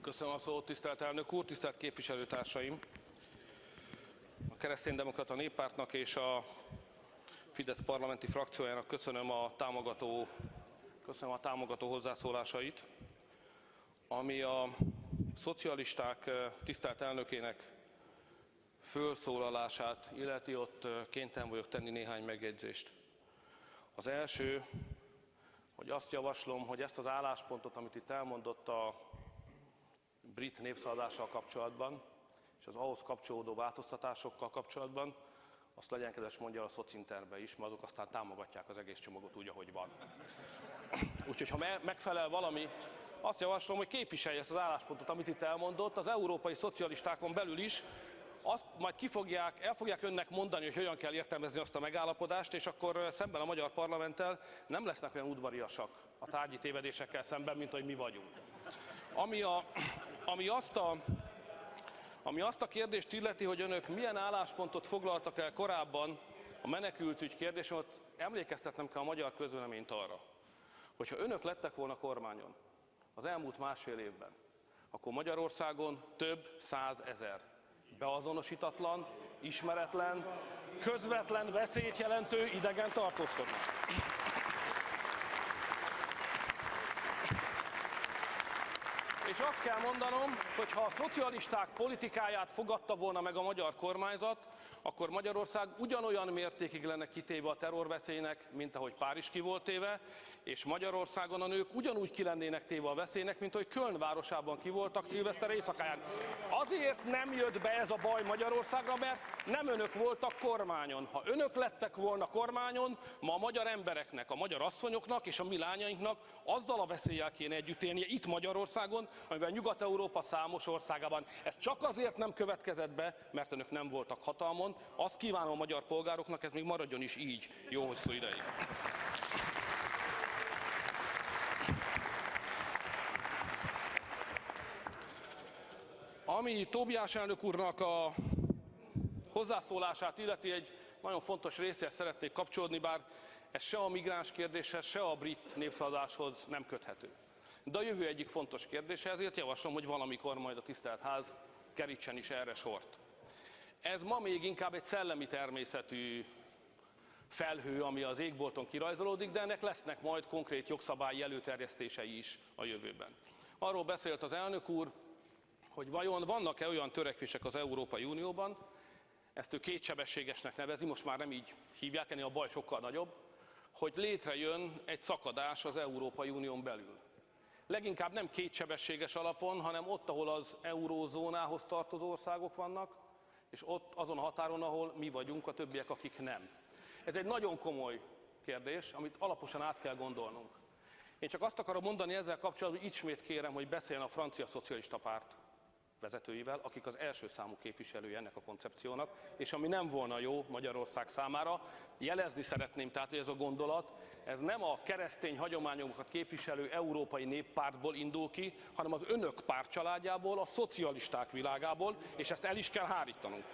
Köszönöm a szót, tisztelt elnök úr, tisztelt képviselőtársaim! A Kereszténydemokrata Néppártnak és a Fidesz parlamenti frakciójának köszönöm a támogató hozzászólásait. Ami a szocialisták tisztelt elnökének fölszólalását illeti, ott kénytelen vagyok tenni néhány megjegyzést. Az első, hogy azt javaslom, hogy ezt az álláspontot, amit itt elmondott a brit népszavazással kapcsolatban, és az ahhoz kapcsolódó változtatásokkal kapcsolatban, azt legyen kedves mondja a szocinterbe is, mert azok aztán támogatják az egész csomagot úgy, ahogy van. Úgyhogy ha megfelel valami, azt javaslom, hogy képviselje ezt az álláspontot, amit itt elmondott, az európai szocialistákon belül is, azt majd el fogják önnek mondani, hogy hogyan kell értelmezni azt a megállapodást, és akkor szemben a magyar parlamenttel nem lesznek olyan udvariasak a tárgyi tévedésekkel szemben, mint hogy mi vagyunk. Ami azt a kérdést illeti, hogy önök milyen álláspontot foglaltak el korábban a menekültügy kérdésén, ott emlékeztetnem kell a magyar közvéleményt arra, hogyha önök lettek volna kormányon az elmúlt másfél évben, akkor Magyarországon több százezer beazonosítatlan, ismeretlen, közvetlen veszélyt jelentő idegen tartózkodna. És azt kell mondanom, hogy ha a szocialisták politikáját fogadta volna meg a magyar kormányzat, akkor Magyarország ugyanolyan mértékig lenne kitéve a terrorveszélynek, mint ahogy Párizs ki volt téve, és Magyarországon a nők ugyanúgy ki lennének téve a veszélynek, mint ahogy Köln városában ki voltak szilveszter éjszakáján. Azért nem jött be ez a baj Magyarországra, mert nem önök voltak kormányon. Ha önök lettek volna kormányon, ma a magyar embereknek, a magyar asszonyoknak és a mi lányainknak azzal a veszéllyel kéne együtt élnie itt Magyarországon, amivel Nyugat-Európa számos országában. Ez csak azért nem következett be, mert önök nem voltak hatalmon. Azt kívánom a magyar polgároknak, ez még maradjon is így jó hosszú ideig. Ami Tóbiás elnök úrnak a hozzászólását illeti, egy nagyon fontos részéhez szeretnék kapcsolódni, bár ez se a migráns kérdéshez, se a brit népszavazáshoz nem köthető. De a jövő egyik fontos kérdése, ezért javaslom, hogy valamikor majd a tisztelt ház kerítsen is erre sort. Ez ma még inkább egy szellemi természetű felhő, ami az égbolton kirajzolódik, de ennek lesznek majd konkrét jogszabályi előterjesztései is a jövőben. Arról beszélt az elnök úr, hogy vajon vannak-e olyan törekvések az Európai Unióban, ezt ő kétsebességesnek nevezi, most már nem így hívják, ennél a baj sokkal nagyobb, hogy létrejön egy szakadás az Európai Unión belül. Leginkább nem kétsebességes alapon, hanem ott, ahol az eurózónához tartozó országok vannak, és ott azon a határon, ahol mi vagyunk, a többiek, akik nem. Ez egy nagyon komoly kérdés, amit alaposan át kell gondolnunk. Én csak azt akarom mondani ezzel kapcsolatban, hogy ismét kérem, hogy beszéljen a francia szocialista párt vezetőivel, akik az első számú képviselője ennek a koncepciónak, és ami nem volna jó Magyarország számára, jelezni szeretném tehát, hogy ez a gondolat, ez nem a keresztény hagyományokat képviselő Európai Néppártból indul ki, hanem az önök pártcsaládjából, a szocialisták világából, és ezt el is kell hárítanunk.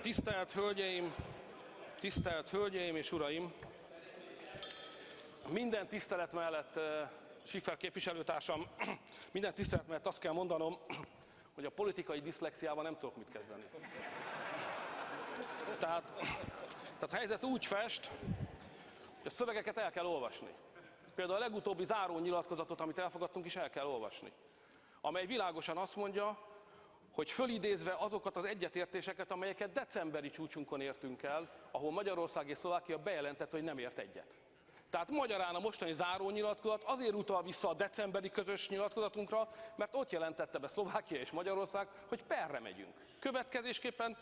Tisztelt hölgyeim és uraim! Minden tisztelet mellett, Schiffer képviselőtársam, minden tisztelet mellett azt kell mondanom, hogy a politikai diszlexiával nem tudok mit kezdeni. Tehát a helyzet úgy fest, hogy a szövegeket el kell olvasni. Például a legutóbbi záró nyilatkozatot, amit elfogadtunk, is el kell olvasni, amely világosan azt mondja, hogy fölidézve azokat az egyetértéseket, amelyeket decemberi csúcsunkon értünk el, ahol Magyarország és Szlovákia bejelentette, hogy nem ért egyet. Tehát magyarán a mostani zárónyilatkozat azért utal vissza a decemberi közös nyilatkozatunkra, mert ott jelentette be Szlovákia és Magyarország, hogy perre megyünk. Következésképpen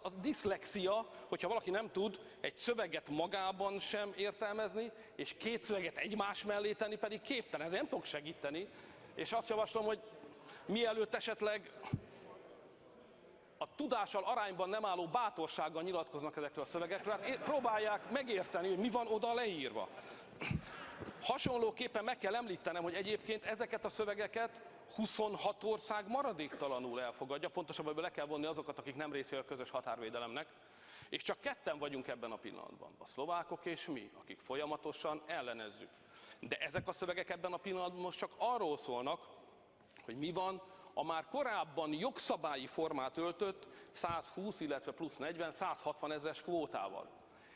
az diszlexia, hogyha valaki nem tud egy szöveget magában sem értelmezni, és két szöveget egymás mellé tenni, pedig képtelen, ezért nem tudok segíteni. És azt javaslom, hogy mielőtt esetleg a tudással arányban nem álló bátorsággal nyilatkoznak ezekről a szövegekről, hát próbálják megérteni, hogy mi van oda leírva. Hasonlóképpen meg kell említenem, hogy egyébként ezeket a szövegeket 26 ország maradéktalanul elfogadja, pontosabban ebből le kell vonni azokat, akik nem részei a közös határvédelemnek, és csak ketten vagyunk ebben a pillanatban, a szlovákok és mi, akik folyamatosan ellenezzük. De ezek a szövegek ebben a pillanatban most csak arról szólnak, hogy mi van a már korábban jogszabályi formát öltött 120, illetve plusz 40, 160 ezres kvótával.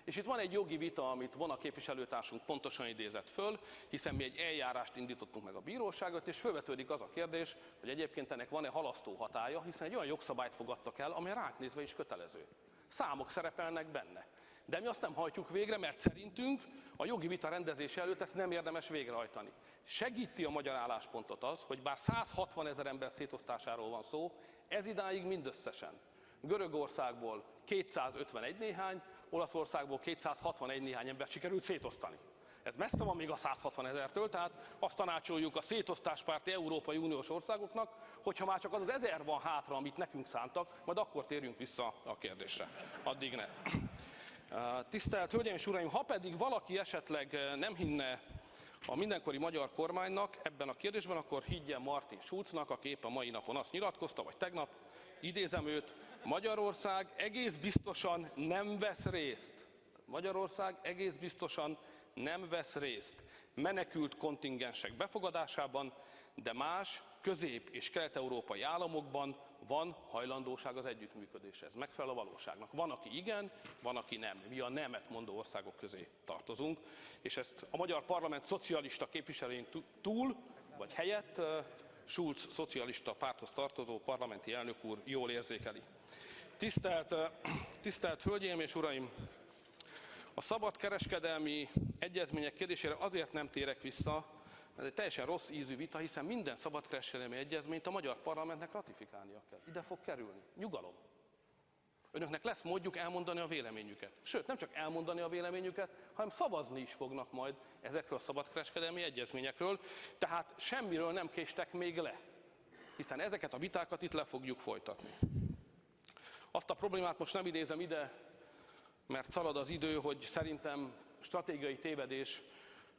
És itt van egy jogi vita, amit Vona képviselőtársunk pontosan idézett föl, hiszen mi egy eljárást indítottunk meg a bíróságot, és fölvetődik az a kérdés, hogy egyébként ennek van-e halasztó hatálya, hiszen egy olyan jogszabályt fogadtak el, amely ránk nézve is kötelező. Számok szerepelnek benne. De mi azt nem hajtjuk végre, mert szerintünk a jogi vita rendezése előtt ezt nem érdemes végrehajtani. Segíti a magyar álláspontot az, hogy bár 160 000 ember szétosztásáról van szó, ez idáig mindösszesen Görögországból 251 néhány, Olaszországból 261 néhány embert sikerült szétosztani. Ez messze van még a 160 000-től, tehát azt tanácsoljuk a szétosztáspárti Európai Uniós országoknak, hogyha már csak az 1000 van hátra, amit nekünk szántak, majd akkor térjünk vissza a kérdésre. Addig ne. Tisztelt Hölgyeim és Uraim, ha pedig valaki esetleg nem hinne a mindenkori magyar kormánynak ebben a kérdésben, akkor higgyen Martin Schulznak, aki éppen mai napon azt nyilatkozta, vagy tegnap, idézem őt, Magyarország egész biztosan nem vesz részt. Magyarország egész biztosan nem vesz részt menekült kontingensek befogadásában, de más közép- és kelet-európai államokban van hajlandóság az együttműködésre. Ez megfelel a valóságnak. Van, aki igen, van, aki nem. Mi a nemet mondó országok közé tartozunk, és ezt a magyar parlament szocialista képviselőin túl, vagy helyett Schulz szocialista párthoz tartozó parlamenti elnök úr jól érzékeli. Tisztelt Hölgyeim és Uraim! A szabadkereskedelmi egyezmények kérdésére azért nem térek vissza, ez egy teljesen rossz ízű vita, hiszen minden szabadkereskedelmi egyezményt a magyar parlamentnek ratifikálnia kell. Ide fog kerülni. Nyugalom. Önöknek lesz módjuk elmondani a véleményüket. Sőt, nem csak elmondani a véleményüket, hanem szavazni is fognak majd ezekről a szabadkereskedelmi egyezményekről, tehát semmiről nem késtek még le, hiszen ezeket a vitákat itt le fogjuk folytatni. Azt a problémát most nem idézem ide, mert szalad az idő, hogy szerintem stratégiai tévedés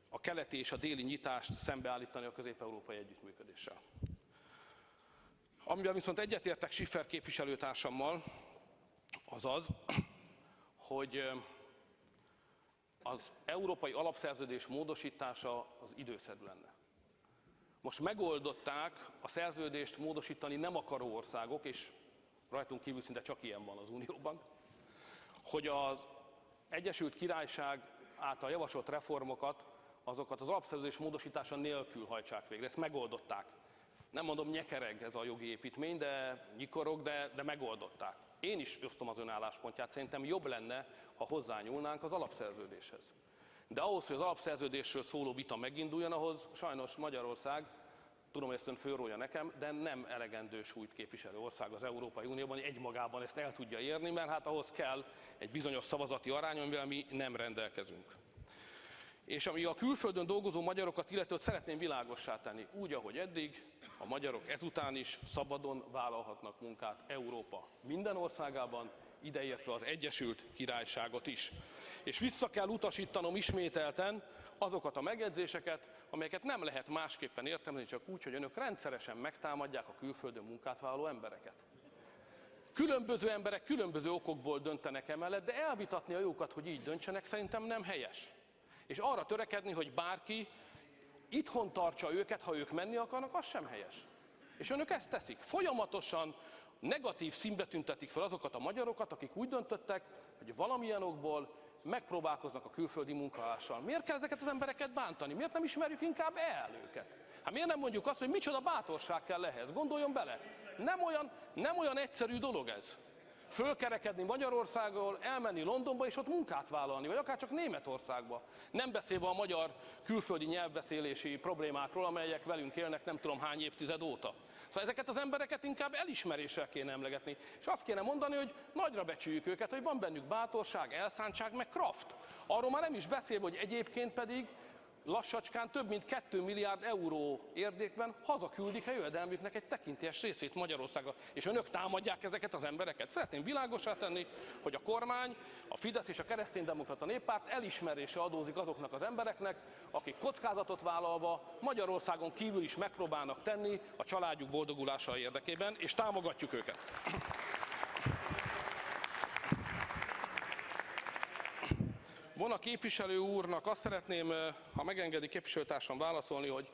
a keleti és a déli nyitást szembeállítani a közép-európai együttműködéssel. Amiben viszont egyetértek Schiffer képviselőtársammal, az az, hogy az európai alapszerződés módosítása az időszerű lenne. Most megoldották a szerződést módosítani nem akaró országok, és rajtunk kívül szinte csak ilyen van az Unióban, hogy az Egyesült Királyság által javasolt reformokat, azokat az alapszerződés módosítása nélkül hajtsák végre. Ezt megoldották. Nem mondom, nyekereg ez a jogi építmény, de nyikorog, de megoldották. Én is osztom az ön álláspontját, szerintem jobb lenne, ha hozzányúlnánk az alapszerződéshez. De ahhoz, hogy az alapszerződésről szóló vita meginduljon, ahhoz sajnos Magyarország, tudom, hogy ezt ön fölrója nekem, de nem elegendő súlyt képviselő ország az Európai Unióban, hogy egymagában ezt el tudja érni, mert hát ahhoz kell egy bizonyos szavazati arány, amivel mi nem rendelkezünk. És ami a külföldön dolgozó magyarokat illetőt szeretném világossá tenni, úgy, ahogy eddig, a magyarok ezután is szabadon vállalhatnak munkát Európa minden országában, ideértve az Egyesült Királyságot is. És vissza kell utasítanom ismételten azokat a megjegyzéseket, amelyeket nem lehet másképpen értelmezni, csak úgy, hogy önök rendszeresen megtámadják a külföldön munkát vállaló embereket. Különböző emberek különböző okokból döntenek emellett, de elvitatni a jókat, hogy így döntsenek, szerintem nem helyes. És arra törekedni, hogy bárki itthon tartsa őket, ha ők menni akarnak, az sem helyes. És önök ezt teszik. Folyamatosan negatív színbe tüntetik fel azokat a magyarokat, akik úgy döntöttek, hogy valamilyen okból megpróbálkoznak a külföldi munkaállással. Miért kell ezeket az embereket bántani? Miért nem ismerjük inkább el őket? Hát miért nem mondjuk azt, hogy micsoda bátorság kell ehhez? Gondoljon bele. Nem olyan egyszerű dolog ez. Fölkerekedni Magyarországról, elmenni Londonba és ott munkát vállalni, vagy akár csak Németországba. Nem beszélve a magyar külföldi nyelvbeszélési problémákról, amelyek velünk élnek nem tudom hány évtized óta. Szóval ezeket az embereket inkább elismeréssel kéne emlegetni. És azt kéne mondani, hogy nagyra becsüljük őket, hogy van bennük bátorság, elszántság, meg kraft. Arról már nem is beszélve, hogy egyébként pedig lassacskán több mint 2 milliárd euró értékben hazaküldik a jövedelmüknek egy tekintélyes részét Magyarországra. És önök támadják ezeket az embereket. Szeretném világossá tenni, hogy a kormány, a Fidesz és a Kereszténydemokrata Néppárt elismerése adózik azoknak az embereknek, akik kockázatot vállalva Magyarországon kívül is megpróbálnak tenni a családjuk boldogulása érdekében, és támogatjuk őket. Vona képviselő úrnak azt szeretném, ha megengedi képviselőtársam válaszolni, hogy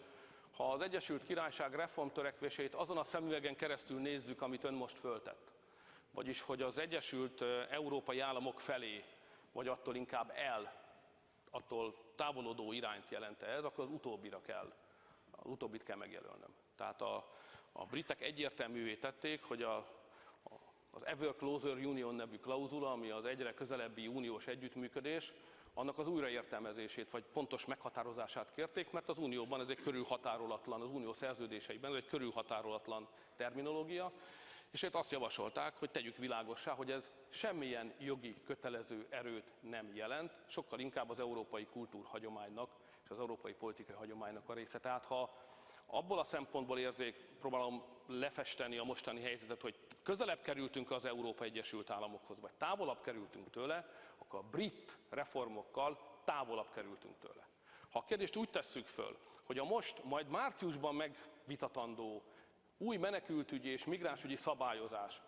ha az Egyesült Királyság reformtörekvéseit azon a szemüvegen keresztül nézzük, amit ön most föltett, vagyis hogy az Egyesült Európai Államok felé, vagy attól inkább attól távolodó irányt jelente ez, akkor az utóbbit kell megjelölnöm. Tehát a britek egyértelművé tették, hogy az Ever Closer Union nevű klauzula, ami az egyre közelebbi uniós együttműködés, annak az újraértelmezését, vagy pontos meghatározását kérték, mert az Unióban ez egy körülhatárolatlan, az Unió szerződéseiben ez egy körülhatárolatlan terminológia, és itt azt javasolták, hogy tegyük világossá, hogy ez semmilyen jogi kötelező erőt nem jelent, sokkal inkább az európai kultúrhagyománynak és az európai politikai hagyománynak a része. Tehát ha abból a szempontból próbálom lefesteni a mostani helyzetet, hogy közelebb kerültünk az Európai Egyesült Államokhoz, vagy távolabb kerültünk tőle, akkor a brit reformokkal távolabb kerültünk tőle. Ha a kérdést úgy tesszük föl, hogy a most, majd márciusban megvitatandó új menekültügyi és migránsügyi szabályozás,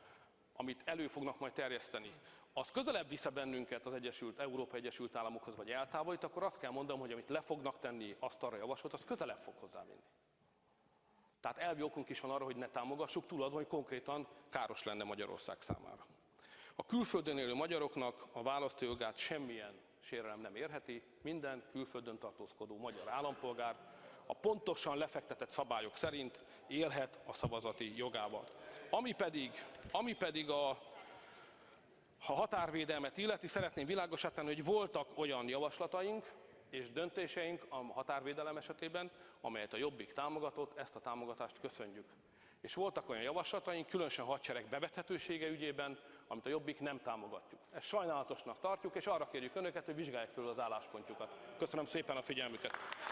amit elő fognak majd terjeszteni, az közelebb visze bennünket az Európai Egyesült Államokhoz, vagy eltávolít, akkor azt kell mondanom, hogy amit le fognak tenni asztalra javasolt, az közelebb fog hozzávinni. Tehát elvi okunk is van arra, hogy ne támogassuk, túl azon, hogy konkrétan káros lenne Magyarország számára. A külföldön élő magyaroknak a választójogát semmilyen sérelem nem érheti, minden külföldön tartózkodó magyar állampolgár a pontosan lefektetett szabályok szerint élhet a szavazati jogával. Ami pedig a határvédelmet illeti, szeretném világossá tenni, hogy voltak olyan javaslataink és döntéseink a határvédelem esetében, amelyet a Jobbik támogatott, ezt a támogatást köszönjük. És voltak olyan javaslataink, különösen a hadsereg bevethetősége ügyében, amit a Jobbik nem támogatjuk. Ezt sajnálatosnak tartjuk, és arra kérjük önöket, hogy vizsgálják föl az álláspontjukat. Köszönöm szépen a figyelmüket!